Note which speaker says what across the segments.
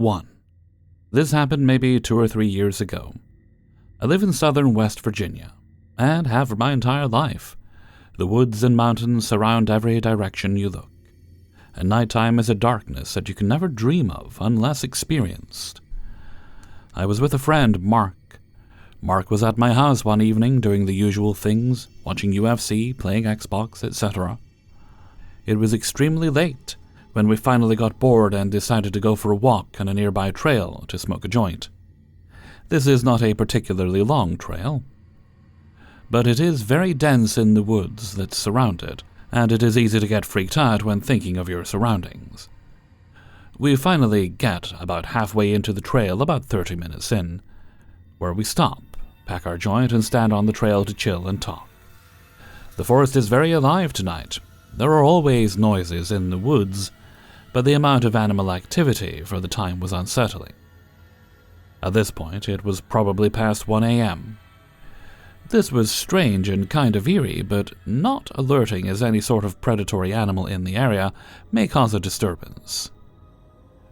Speaker 1: 1. This happened maybe 2 or 3 years ago. I live in southern West Virginia, and have for my entire life. The woods and mountains surround every direction you look, and nighttime is a darkness that you can never dream of unless experienced. I was with a friend, Mark. Mark was at my house one evening doing the usual things, watching UFC, playing Xbox, etc. It was extremely late when we finally got bored and decided to go for a walk on a nearby trail to smoke a joint. This is not a particularly long trail, but it is very dense in the woods that surround it, and it is easy to get freaked out when thinking of your surroundings. We finally get about halfway into the trail, about 30 minutes in, where we stop, pack our joint, and stand on the trail to chill and talk. The forest is very alive tonight. There are always noises in the woods, but the amount of animal activity for the time was unsettling. At this point, it was probably past 1 a.m. This was strange and kind of eerie, but not alerting, as any sort of predatory animal in the area may cause a disturbance.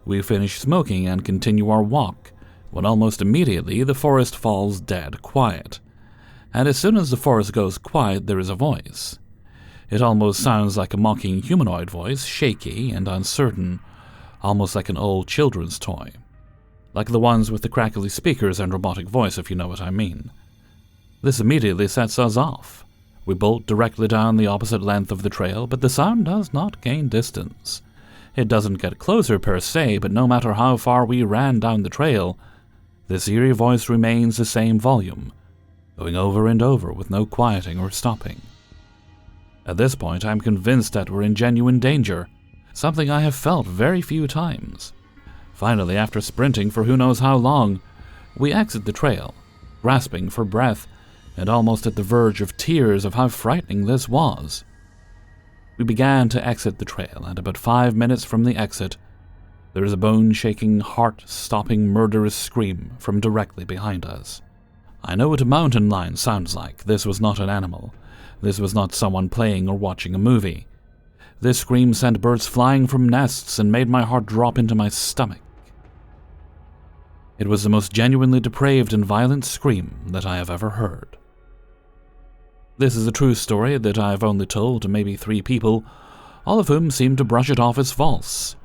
Speaker 1: We finish smoking and continue our walk, when almost immediately the forest falls dead quiet. And as soon as the forest goes quiet, there is a voice. It almost sounds like a mocking humanoid voice, shaky and uncertain, almost like an old children's toy. Like the ones with the crackly speakers and robotic voice, if you know what I mean. This immediately sets us off. We bolt directly down the opposite length of the trail, but the sound does not gain distance. It doesn't get closer per se, but no matter how far we ran down the trail, this eerie voice remains the same volume, going over and over with no quieting or stopping. At this point, I'm convinced that we're in genuine danger, something I have felt very few times. Finally, after sprinting for who knows how long, we exit the trail, grasping for breath, and almost at the verge of tears of how frightening this was. We began to exit the trail, and about 5 minutes from the exit, there is a bone-shaking, heart-stopping, murderous scream from directly behind us. I know what a mountain lion sounds like. This was not an animal. This was not someone playing or watching a movie. This scream sent birds flying from nests and made my heart drop into my stomach. It was the most genuinely depraved and violent scream that I have ever heard. This is a true story that I have only told to maybe 3 people, all of whom seem to brush it off as false.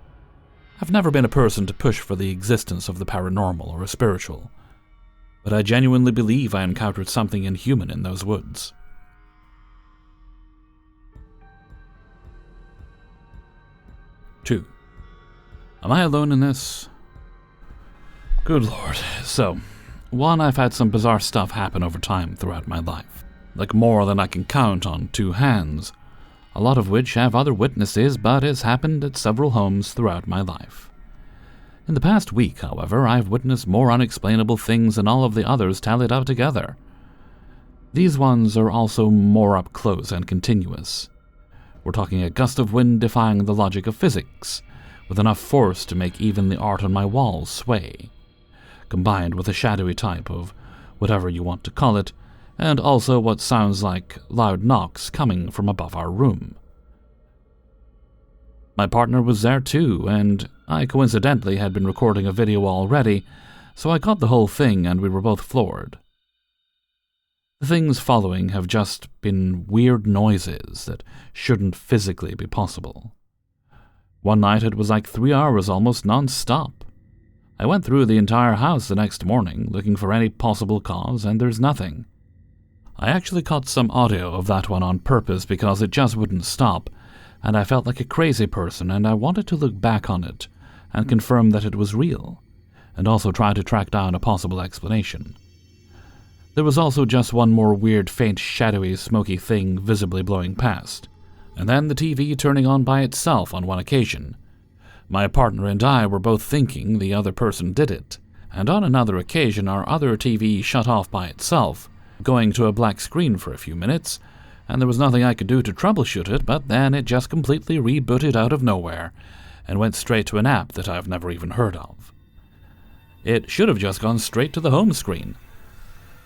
Speaker 1: I've never been a person to push for the existence of the paranormal or spiritual, but I genuinely believe I encountered something inhuman in those woods. 2. Am I alone in this? Good lord. So, 1, I've had some bizarre stuff happen over time throughout my life. Like more than I can count on 2 hands. A lot of which have other witnesses, but it's happened at several homes throughout my life. In the past week, however, I've witnessed more unexplainable things than all of the others tallied up together. These ones are also more up close and continuous. We're talking a gust of wind defying the logic of physics, with enough force to make even the art on my walls sway, combined with a shadowy type of whatever you want to call it, and also what sounds like loud knocks coming from above our room. My partner was there too, and I coincidentally had been recording a video already, so I caught the whole thing and we were both floored. The things following have just been weird noises that shouldn't physically be possible. One night it was like 3 hours almost non-stop. I went through the entire house the next morning looking for any possible cause, and there's nothing. I actually caught some audio of that one on purpose because it just wouldn't stop, and I felt like a crazy person, and I wanted to look back on it and confirm that it was real, and also try to track down a possible explanation. There was also just one more weird, faint, shadowy, smoky thing visibly blowing past, and then the TV turning on by itself on one occasion. My partner and I were both thinking the other person did it, and on another occasion our other TV shut off by itself, going to a black screen for a few minutes, and there was nothing I could do to troubleshoot it, but then it just completely rebooted out of nowhere, and went straight to an app that I've never even heard of. It should have just gone straight to the home screen.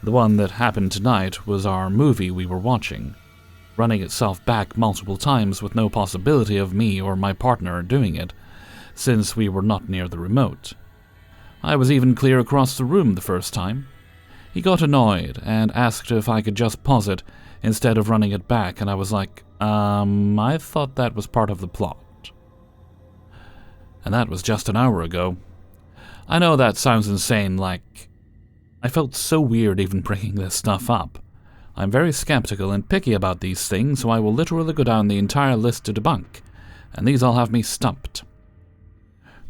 Speaker 1: The one that happened tonight was our movie we were watching, running itself back multiple times with no possibility of me or my partner doing it, since we were not near the remote. I was even clear across the room the first time. He got annoyed and asked if I could just pause it instead of running it back, and I was like, I thought that was part of the plot. And that was just an hour ago. I know that sounds insane, like, I felt so weird even bringing this stuff up. I'm very skeptical and picky about these things, so I will literally go down the entire list to debunk, and these all have me stumped.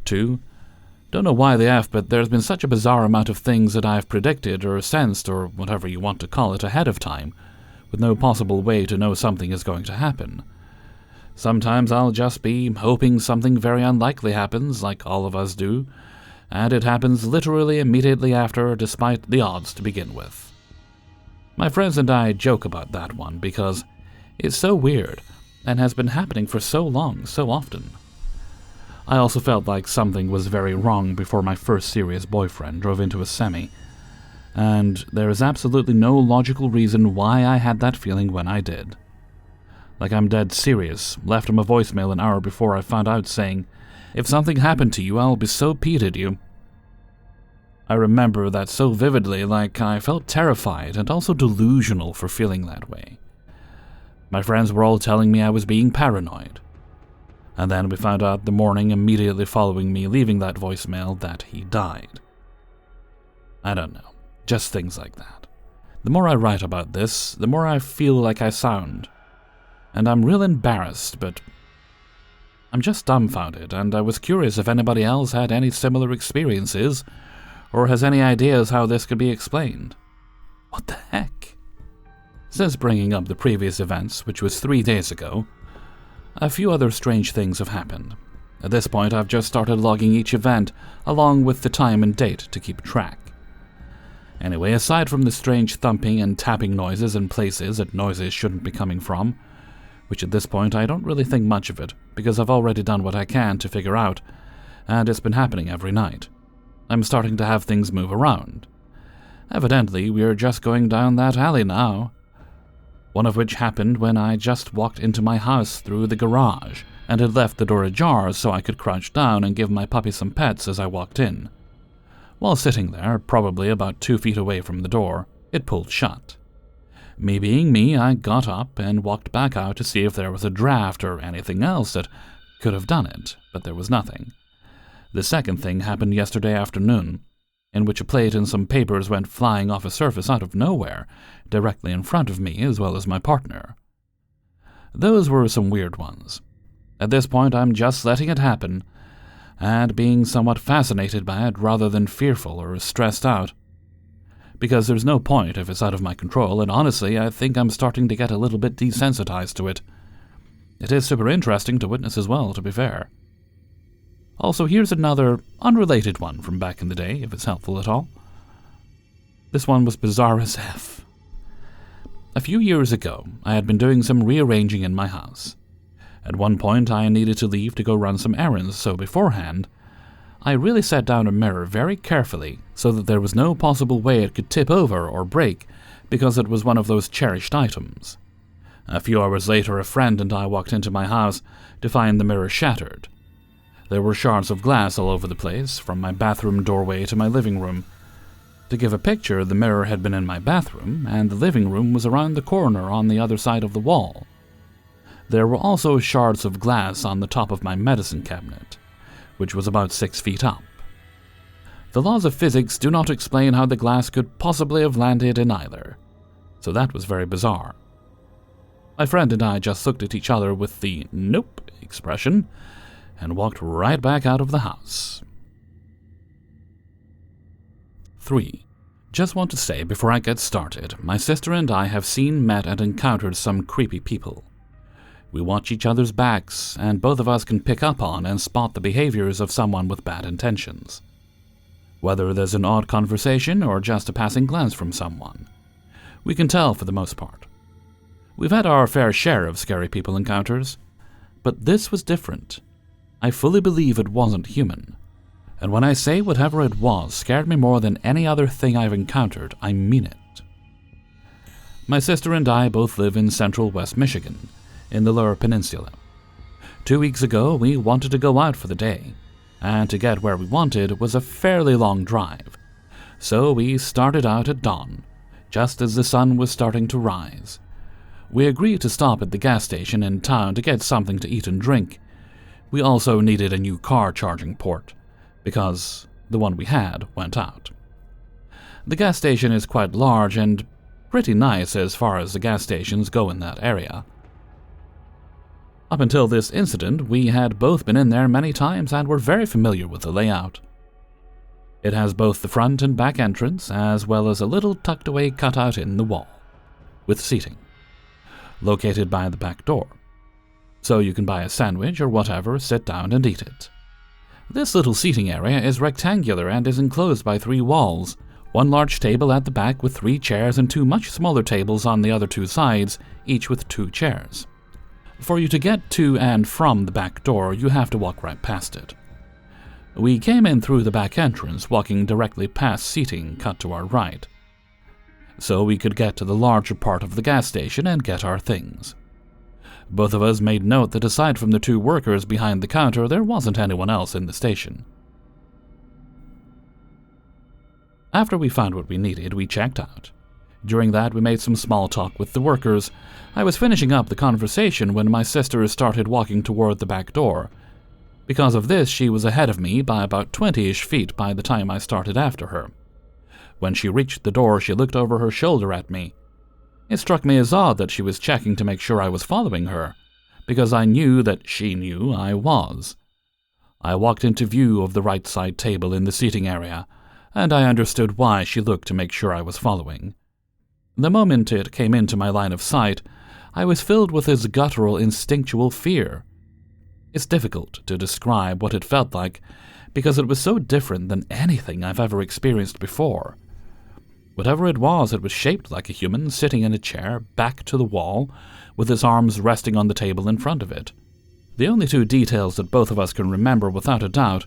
Speaker 1: 2. Don't know why the F, but there's been such a bizarre amount of things that I've predicted or sensed or whatever you want to call it ahead of time, with no possible way to know something is going to happen. Sometimes I'll just be hoping something very unlikely happens, like all of us do, and it happens literally immediately after, despite the odds to begin with. My friends and I joke about that one because it's so weird and has been happening for so long, so often. I also felt like something was very wrong before my first serious boyfriend drove into a semi, and there is absolutely no logical reason why I had that feeling when I did. Like I'm dead serious, left him a voicemail an hour before I found out saying, "If something happened to you, I'll be so peeved at you." I remember that so vividly, like I felt terrified and also delusional for feeling that way. My friends were all telling me I was being paranoid. And then we found out the morning immediately following me leaving that voicemail that he died. I don't know, just things like that. The more I write about this, the more I feel like I sound. And I'm real embarrassed, but I'm just dumbfounded, and I was curious if anybody else had any similar experiences, or has any ideas how this could be explained. What the heck? Since bringing up the previous events, which was 3 days ago, a few other strange things have happened. At this point, I've just started logging each event, along with the time and date to keep track. Anyway, aside from the strange thumping and tapping noises in places that noises shouldn't be coming from, which at this point I don't really think much of it, because I've already done what I can to figure out, and it's been happening every night. I'm starting to have things move around. Evidently, we're just going down that alley now. One of which happened when I just walked into my house through the garage, and had left the door ajar so I could crouch down and give my puppy some pets as I walked in. While sitting there, probably about 2 feet away from the door, it pulled shut. Me being me, I got up and walked back out to see if there was a draft or anything else that could have done it, but there was nothing. The second thing happened yesterday afternoon, in which a plate and some papers went flying off a surface out of nowhere, directly in front of me as well as my partner. Those were some weird ones. At this point, I'm just letting it happen, and being somewhat fascinated by it rather than fearful or stressed out. Because there's no point if it's out of my control, and honestly, I think I'm starting to get a little bit desensitized to it. It is super interesting to witness as well, to be fair. Also, here's another unrelated one from back in the day, if it's helpful at all. This one was bizarre as F. A few years ago, I had been doing some rearranging in my house. At one point, I needed to leave to go run some errands, so beforehand, I really set down a mirror very carefully so that there was no possible way it could tip over or break, because it was one of those cherished items. A few hours later, a friend and I walked into my house to find the mirror shattered. There were shards of glass all over the place, from my bathroom doorway to my living room. To give a picture, the mirror had been in my bathroom, and the living room was around the corner on the other side of the wall. There were also shards of glass on the top of my medicine cabinet, which was about 6 feet up. The laws of physics do not explain how the glass could possibly have landed in either, so that was very bizarre. My friend and I just looked at each other with the "nope" expression, and walked right back out of the house. 3. Just want to say before I get started, my sister and I have seen, met, and encountered some creepy people. We watch each other's backs, and both of us can pick up on and spot the behaviors of someone with bad intentions. Whether there's an odd conversation or just a passing glance from someone, we can tell for the most part. We've had our fair share of scary people encounters, but this was different. I fully believe it wasn't human. And when I say whatever it was scared me more than any other thing I've encountered, I mean it. My sister and I both live in central West Michigan, in the Lower Peninsula. 2 weeks ago, we wanted to go out for the day. and to get where we wanted was a fairly long drive. So we started out at dawn, just as the sun was starting to rise. We agreed to stop at the gas station in town to get something to eat and drink. We also needed a new car charging port, because the one we had went out. The gas station is quite large and pretty nice as far as the gas stations go in that area. Up until this incident, we had both been in there many times and were very familiar with the layout. It has both the front and back entrance, as well as a little tucked-away cutout in the wall, with seating, located by the back door. So you can buy a sandwich or whatever, sit down and eat it. This little seating area is rectangular and is enclosed by 3 walls, one large table at the back with 3 chairs and 2 much smaller tables on the other 2 sides, each with 2 chairs. For you to get to and from the back door, you have to walk right past it. We came in through the back entrance, walking directly past seating cut to our right, so we could get to the larger part of the gas station and get our things. Both of us made note that aside from the 2 workers behind the counter, there wasn't anyone else in the station. After we found what we needed, we checked out. During that, we made some small talk with the workers. I was finishing up the conversation when my sister started walking toward the back door. Because of this, she was ahead of me by about 20-ish feet by the time I started after her. When she reached the door, she looked over her shoulder at me. It struck me as odd that she was checking to make sure I was following her, because I knew that she knew I was. I walked into view of the right side table in the seating area, and I understood why she looked to make sure I was following. The moment it came into my line of sight, I was filled with this guttural, instinctual fear. It's difficult to describe what it felt like, because it was so different than anything I've ever experienced before. Whatever it was shaped like a human sitting in a chair, back to the wall, with his arms resting on the table in front of it. The only 2 details that both of us can remember without a doubt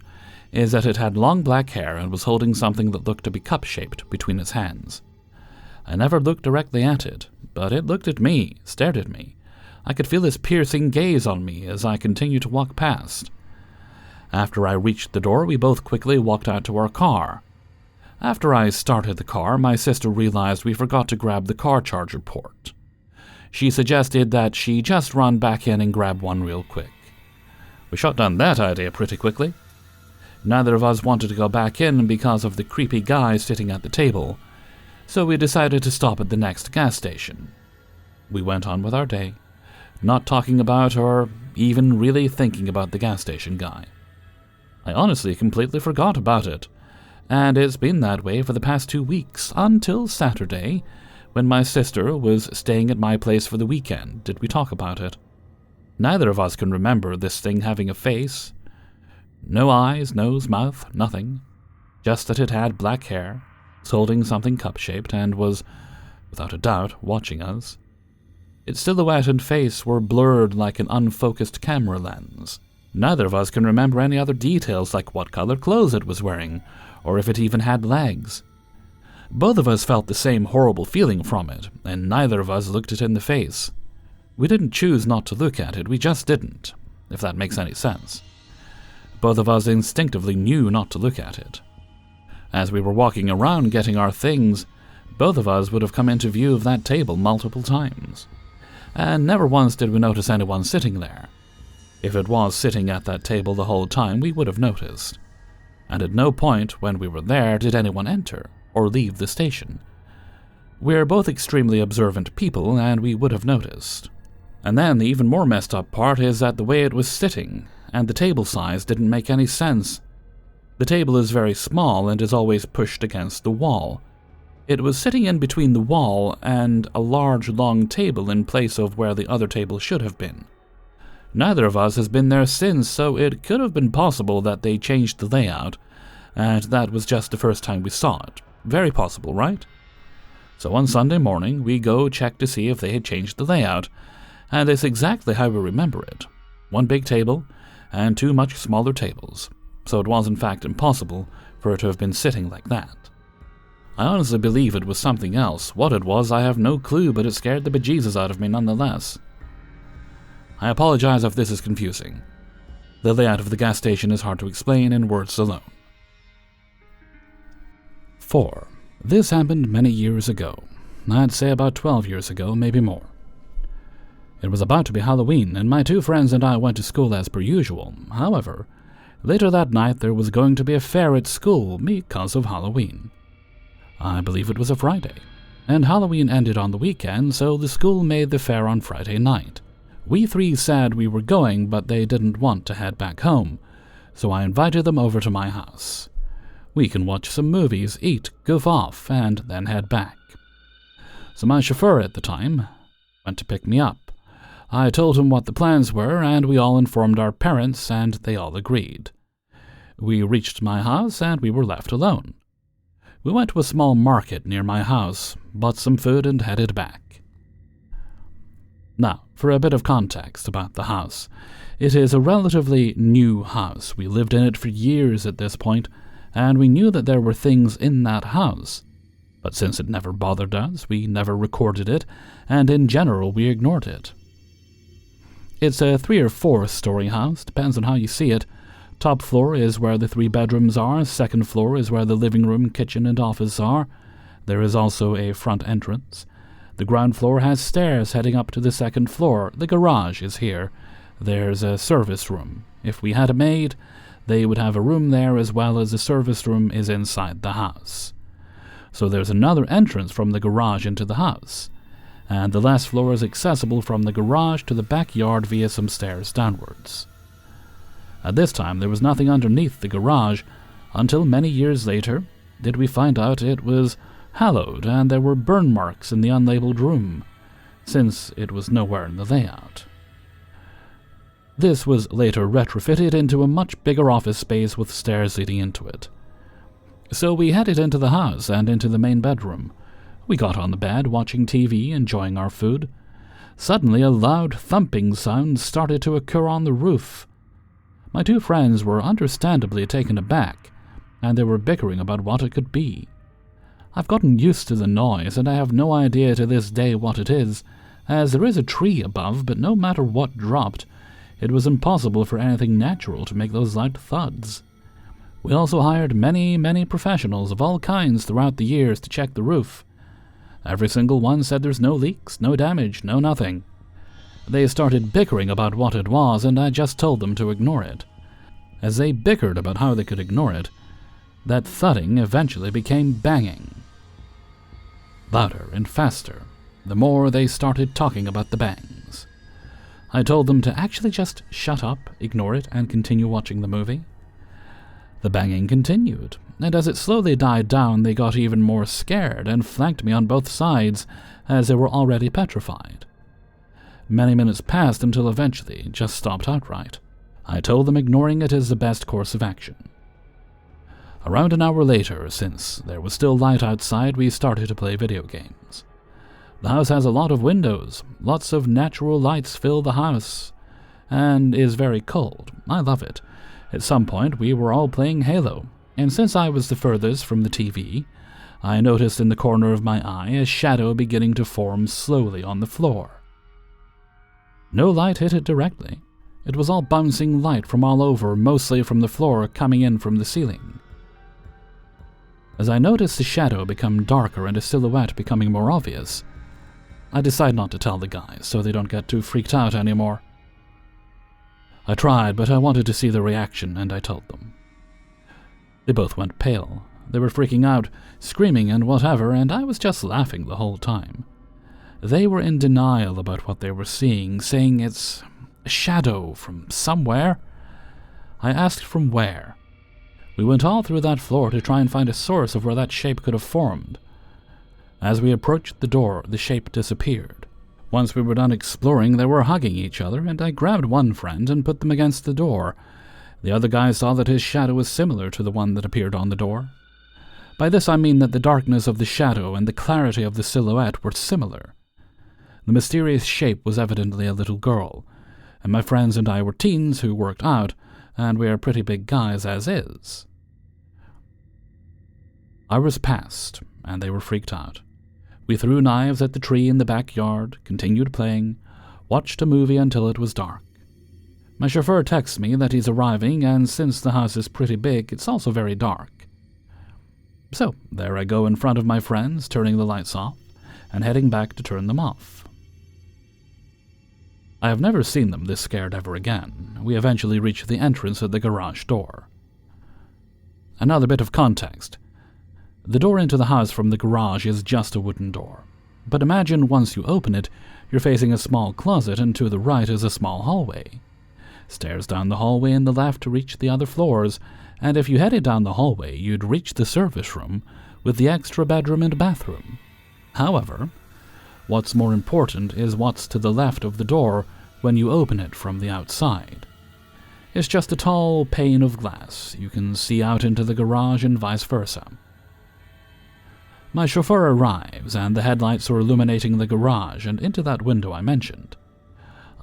Speaker 1: is that it had long black hair and was holding something that looked to be cup-shaped between its hands. I never looked directly at it, but it looked at me, stared at me. I could feel his piercing gaze on me as I continued to walk past. After I reached the door, we both quickly walked out to our car. After I started the car, my sister realized we forgot to grab the car charger port. She suggested that she just run back in and grab one real quick. We shot down that idea pretty quickly. Neither of us wanted to go back in because of the creepy guy sitting at the table, so we decided to stop at the next gas station. We went on with our day, not talking about or even really thinking about the gas station guy. I honestly completely forgot about it, and it's been that way for the past 2 weeks, until Saturday, when my sister was staying at my place for the weekend. Did we talk about it? Neither of us can remember this thing having a face. No eyes, nose, mouth, nothing. Just that it had black hair, was holding something cup-shaped, and was, without a doubt, watching us. Its silhouette and face were blurred like an unfocused camera lens. Neither of us can remember any other details like what color clothes it was wearing, or if it even had legs. Both of us felt the same horrible feeling from it, and neither of us looked it in the face. We didn't choose not to look at it, we just didn't, if that makes any sense. Both of us instinctively knew not to look at it. As we were walking around getting our things, both of us would have come into view of that table multiple times, and never once did we notice anyone sitting there. If it was sitting at that table the whole time, we would have noticed. And at no point when we were there did anyone enter or leave the station. We're both extremely observant people, and we would have noticed. And then the even more messed up part is that the way it was sitting, and the table size didn't make any sense. The table is very small and is always pushed against the wall. It was sitting in between the wall and a large long table in place of where the other table should have been. Neither of us has been there since, so it could have been possible that they changed the layout, and that was just the first time we saw it. Very possible, right? So on Sunday morning, we go check to see if they had changed the layout, and it's exactly how we remember it. One big table, and 2 much smaller tables, so it was in fact impossible for it to have been sitting like that. I honestly believe it was something else. What it was, I have no clue, but it scared the bejesus out of me nonetheless. I apologize if this is confusing. The layout of the gas station is hard to explain in words alone. 4. This happened many years ago. I'd say about 12 years ago, maybe more. It was about to be Halloween, and my two friends and I went to school as per usual. However, later that night there was going to be a fair at school because of Halloween. I believe it was a Friday, and Halloween ended on the weekend, so the school made the fair on Friday night. We three said we were going, but they didn't want to head back home, so I invited them over to my house. We can watch some movies, eat, goof off, and then head back. So my chauffeur at the time went to pick me up. I told him what the plans were, and we all informed our parents, and they all agreed. We reached my house, and we were left alone. We went to a small market near my house, bought some food, and headed back. Now, for a bit of context about the house. It is a relatively new house. We lived in it for years at this point, and we knew that there were things in that house. But since it never bothered us, we never recorded it, and in general we ignored it. It's a 3 or 4 story house, depends on how you see it. Top floor is where the 3 bedrooms are, second floor is where the living room, kitchen, and office are. There is also a front entrance. The ground floor has stairs heading up to the second floor. The garage is here. There's a service room. If we had a maid, they would have a room there as well as the service room is inside the house. So there's another entrance from the garage into the house, and the last floor is accessible from the garage to the backyard via some stairs downwards. At this time there was nothing underneath the garage until many years later did we find out it was hallowed and there were burn marks in the unlabeled room, since it was nowhere in the layout. This was later retrofitted into a much bigger office space with stairs leading into it. So we headed into the house and into the main bedroom. We got on the bed, watching TV, enjoying our food. Suddenly a loud thumping sound started to occur on the roof. My two friends were understandably taken aback, and they were bickering about what it could be. I've gotten used to the noise, and I have no idea to this day what it is, as there is a tree above, but no matter what dropped, it was impossible for anything natural to make those loud thuds. We also hired many professionals of all kinds throughout the years to check the roof. Every single one said there's no leaks, no damage, no nothing. They started bickering about what it was, and I just told them to ignore it. As they bickered about how they could ignore it, that thudding eventually became banging. Louder and faster, the more they started talking about the bangs. I told them to actually just shut up, ignore it, and continue watching the movie. The banging continued, and as it slowly died down, they got even more scared and flanked me on both sides, as they were already petrified. Many minutes passed until eventually it just stopped outright. I told them ignoring it is the best course of action. Around an hour later, since there was still light outside, we started to play video games. The house has a lot of windows, lots of natural lights fill the house, and is very cold. I love it. At some point, we were all playing Halo, and since I was the furthest from the TV, I noticed in the corner of my eye a shadow beginning to form slowly on the floor. No light hit it directly. It was all bouncing light from all over, mostly from the floor coming in from the ceiling. As I noticed the shadow become darker and a silhouette becoming more obvious, I decide not to tell the guys so they don't get too freaked out anymore. I tried, but I wanted to see the reaction, and I told them. They both went pale. They were freaking out, screaming and whatever, and I was just laughing the whole time. They were in denial about what they were seeing, saying it's a shadow from somewhere. I asked from where. We went all through that floor to try and find a source of where that shape could have formed. As we approached the door, the shape disappeared. Once we were done exploring, they were hugging each other, and I grabbed one friend and put them against the door. The other guy saw that his shadow was similar to the one that appeared on the door. By this I mean that the darkness of the shadow and the clarity of the silhouette were similar. The mysterious shape was evidently a little girl, and my friends and I were teens who worked out, and we are pretty big guys as is. Hours passed, and they were freaked out. We threw knives at the tree in the backyard, continued playing, watched a movie until it was dark. My chauffeur texts me that he's arriving, and since the house is pretty big, it's also very dark. So, there I go in front of my friends, turning the lights off, and heading back to turn them off. I have never seen them this scared ever again. We eventually reach the entrance at the garage door. Another bit of context. The door into the house from the garage is just a wooden door. But imagine once you open it, you're facing a small closet, and to the right is a small hallway. Stairs down the hallway in the left to reach the other floors, and if you headed down the hallway, you'd reach the service room with the extra bedroom and bathroom. However, what's more important is what's to the left of the door when you open it from the outside. It's just a tall pane of glass. You can see out into the garage and vice versa. My chauffeur arrives, and the headlights are illuminating the garage and into that window I mentioned.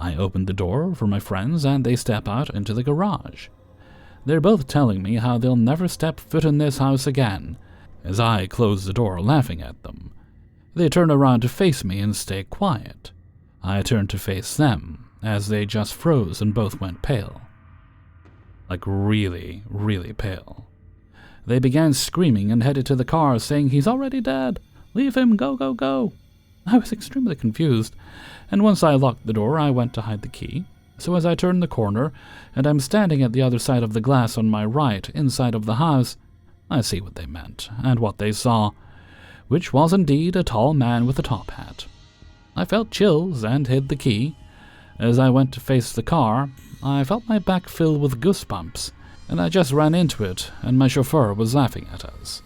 Speaker 1: I open the door for my friends, and they step out into the garage. They're both telling me how they'll never step foot in this house again, as I close the door laughing at them. They turn around to face me and stay quiet. I turn to face them, as they just froze and both went pale. Like really, really pale. They began screaming and headed to the car, saying, "He's already dead! Leave him! Go, go, go!" I was extremely confused, and once I locked the door, I went to hide the key. So as I turned the corner, and I'm standing at the other side of the glass on my right, inside of the house, I see what they meant, and what they saw, which was indeed a tall man with a top hat. I felt chills and hid the key. As I went to face the car, I felt my back fill with goosebumps, and I just ran into it, and my chauffeur was laughing at us.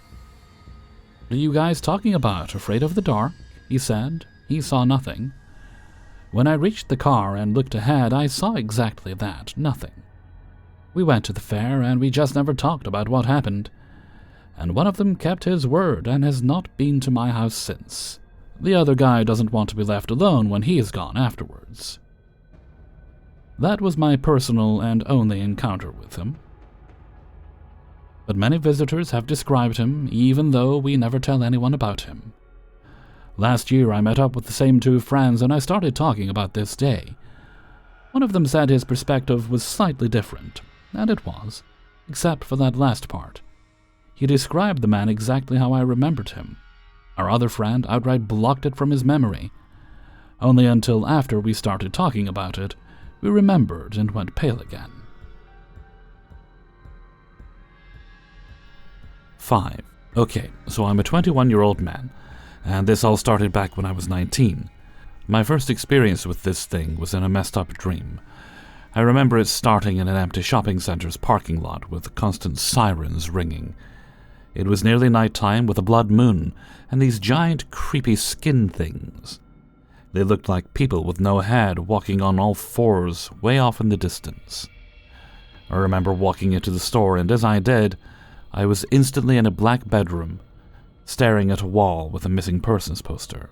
Speaker 1: "What are you guys talking about? Afraid of the dark?" he said. He saw nothing. When I reached the car and looked ahead, I saw exactly that, nothing. We went to the fair, and we just never talked about what happened. And one of them kept his word and has not been to my house since. The other guy doesn't want to be left alone when he is gone afterwards. That was my personal and only encounter with him. But many visitors have described him, even though we never tell anyone about him. Last year I met up with the same two friends, and I started talking about this day. One of them said his perspective was slightly different, and it was, except for that last part. He described the man exactly how I remembered him. Our other friend outright blocked it from his memory. Only until after we started talking about it, we remembered and went pale again. 5. Okay, so I'm a 21-year-old man, and this all started back when I was 19. My first experience with this thing was in a messed-up dream. I remember it starting in an empty shopping center's parking lot with constant sirens ringing. It was nearly nighttime with a blood moon and these giant, creepy skin things. They looked like people with no head walking on all fours way off in the distance. I remember walking into the store, and as I did, I was instantly in a black bedroom, staring at a wall with a missing persons poster.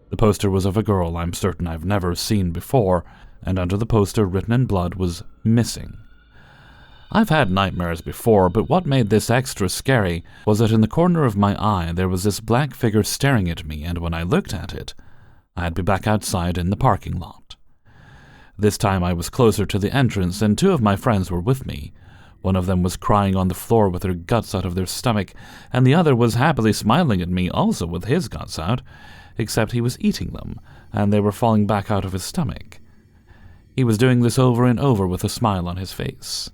Speaker 1: The poster was of a girl I'm certain I've never seen before, and under the poster, written in blood, was "missing." I've had nightmares before, but what made this extra scary was that in the corner of my eye there was this black figure staring at me, and when I looked at it, I'd be back outside in the parking lot. This time I was closer to the entrance, and two of my friends were with me. One of them was crying on the floor with their guts out of their stomach, and the other was happily smiling at me, also with his guts out, except he was eating them, and they were falling back out of his stomach. He was doing this over and over with a smile on his face.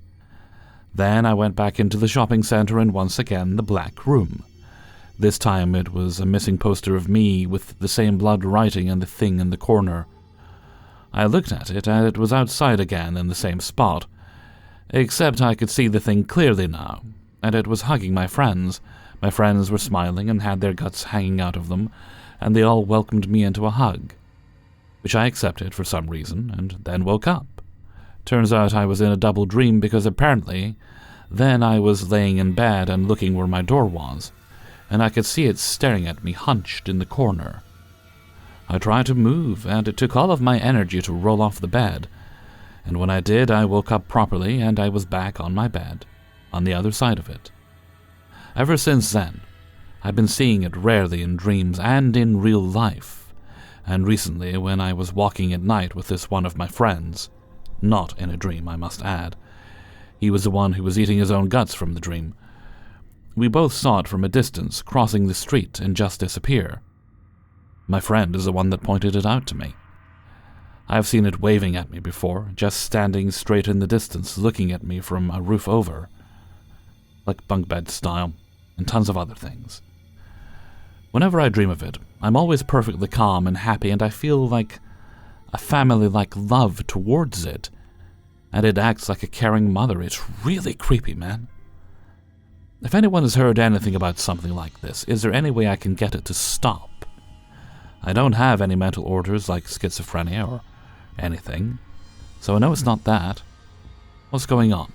Speaker 1: Then I went back into the shopping center, and once again the black room. This time it was a missing poster of me with the same blood writing and the thing in the corner. I looked at it, and it was outside again in the same spot, except I could see the thing clearly now, and it was hugging my friends. My friends were smiling and had their guts hanging out of them, and they all welcomed me into a hug, which I accepted for some reason, and then woke up. Turns out I was in a double dream because apparently then I was laying in bed and looking where my door was, and I could see it staring at me hunched in the corner. I tried to move, and it took all of my energy to roll off the bed, and when I did, I woke up properly, and I was back on my bed, on the other side of it. Ever since then, I've been seeing it rarely in dreams and in real life, and recently when I was walking at night with this one of my friends, Not in a dream, I must add. He was the one who was eating his own guts from the dream. We both saw it from a distance, crossing the street and just disappear. My friend is the one that pointed it out to me. I have seen it waving at me before, just standing straight in the distance, looking at me from a roof over. Like bunk bed style, and tons of other things. Whenever I dream of it, I'm always perfectly calm and happy, and I feel like a family-like love towards it. And it acts like a caring mother. It's really creepy, man. If anyone has heard anything about something like this, is there any way I can get it to stop? I don't have any mental orders like schizophrenia or anything, so I know it's not that. What's going on?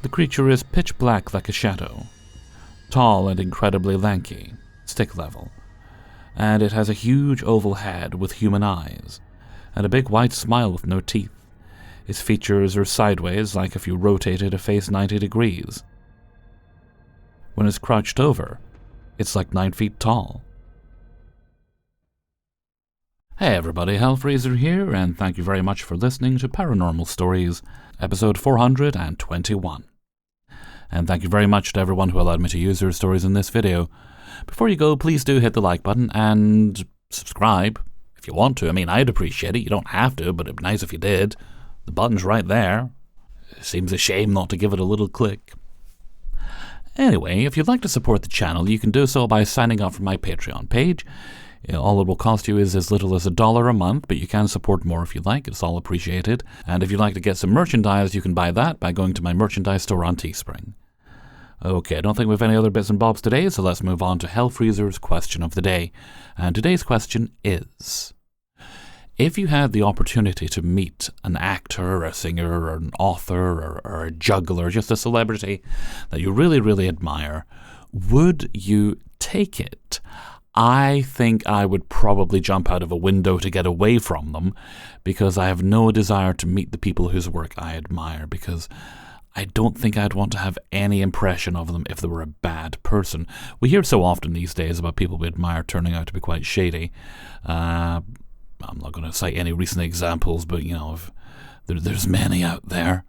Speaker 1: The creature is pitch black like a shadow, tall and incredibly lanky, stick level, and it has a huge oval head with human eyes, and a big white smile with no teeth. Its features are sideways like if you rotated a face 90 degrees. When it's crouched over, it's like 9 feet tall. Hey everybody, Hellfreezer here, and thank you very much for listening to Paranormal Stories, episode 421. And thank you very much to everyone who allowed me to use their stories in this video. Before you go, please do hit the like button and subscribe if you want to. I mean, I'd appreciate it. You don't have to, but it'd be nice if you did. The button's right there. It seems a shame not to give it a little click. Anyway, if you'd like to support the channel, you can do so by signing up for my Patreon page. All it will cost you is as little as $1 a month, but you can support more if you like. It's all appreciated. And if you'd like to get some merchandise, you can buy that by going to my merchandise store on Teespring. Okay, I don't think we have any other bits and bobs today, so let's move on to Hellfreezer's question of the day. And today's question is: if you had the opportunity to meet an actor, or a singer, or an author, or a juggler, just a celebrity that you really, really admire, would you take it? I think I would probably jump out of a window to get away from them, because I have no desire to meet the people whose work I admire, because I don't think I'd want to have any impression of them if they were a bad person. We hear so often these days about people we admire turning out to be quite shady. I'm not going to cite any recent examples, but, there's many out there.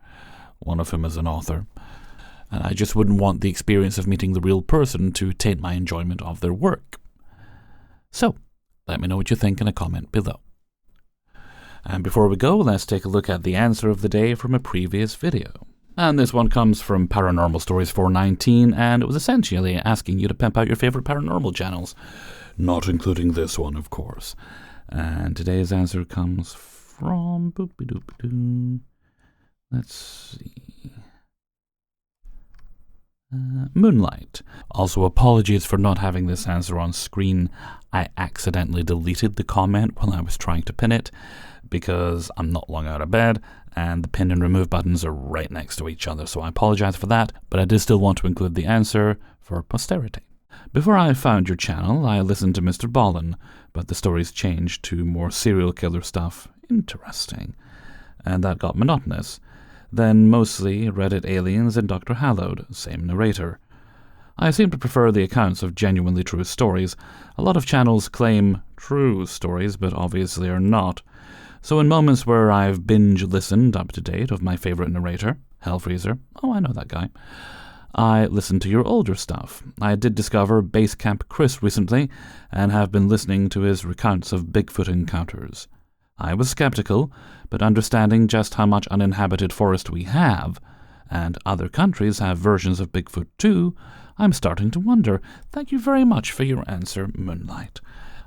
Speaker 1: One of whom is an author. And I just wouldn't want the experience of meeting the real person to taint my enjoyment of their work. So, let me know what you think in a comment below. And before we go, let's take a look at the answer of the day from a previous video. And this one comes from Paranormal Stories 419, and it was essentially asking you to pimp out your favorite paranormal channels. Not including this one, of course. And today's answer comes from... Let's see... Moonlight. Also, apologies for not having this answer on screen. I accidentally deleted the comment while I was trying to pin it, because I'm not long out of bed, and the pin and remove buttons are right next to each other, so I apologize for that, but I did still want to include the answer for posterity. Before I found your channel, I listened to Mr. Ballin, but the stories changed to more serial killer stuff. Interesting. And that got monotonous. Then mostly Reddit aliens and Dr. Hallowed, same narrator. I seem to prefer the accounts of genuinely true stories. A lot of channels claim true stories, but obviously are not. So in moments where I've binge-listened up to date of my favorite narrator, Hellfreezer, oh, I know that guy, I listened to your older stuff. I did discover Basecamp Chris recently, and have been listening to his recounts of Bigfoot encounters. I was skeptical, but understanding just how much uninhabited forest we have, and other countries have versions of Bigfoot too, I'm starting to wonder. Thank you very much for your answer, Moonlight.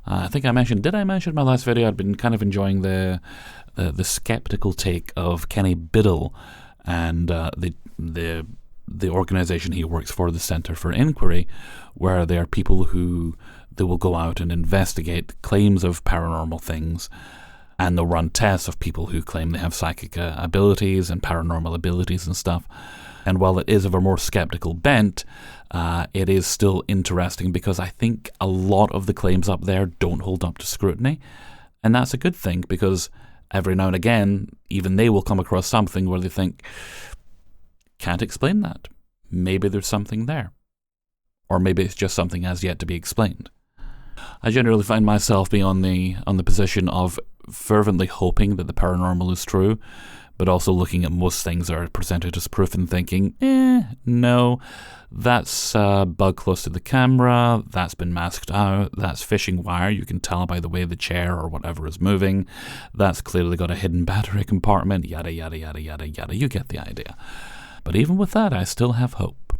Speaker 1: I think did I mention in my last video I'd been kind of enjoying the skeptical take of Kenny Biddle and the organization he works for, the Center for Inquiry, where there are people who they will go out and investigate claims of paranormal things, and they'll run tests of people who claim they have psychic abilities and paranormal abilities and stuff. And while it is of a more skeptical bent, it is still interesting because I think a lot of the claims up there don't hold up to scrutiny. And that's a good thing, because every now and again, even they will come across something where they think, can't explain that. Maybe there's something there. Or maybe it's just something as yet to be explained. I generally find myself being on the position of fervently hoping that the paranormal is true, but also looking at most things that are presented as proof and thinking, no, that's a bug close to the camera, that's been masked out, that's fishing wire, you can tell by the way the chair or whatever is moving, that's clearly got a hidden battery compartment, yada yada yada yada yada, you get the idea. But even with that, I still have hope.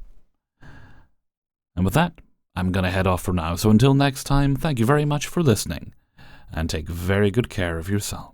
Speaker 1: And with that, I'm going to head off for now, so until next time, thank you very much for listening, and take very good care of yourself.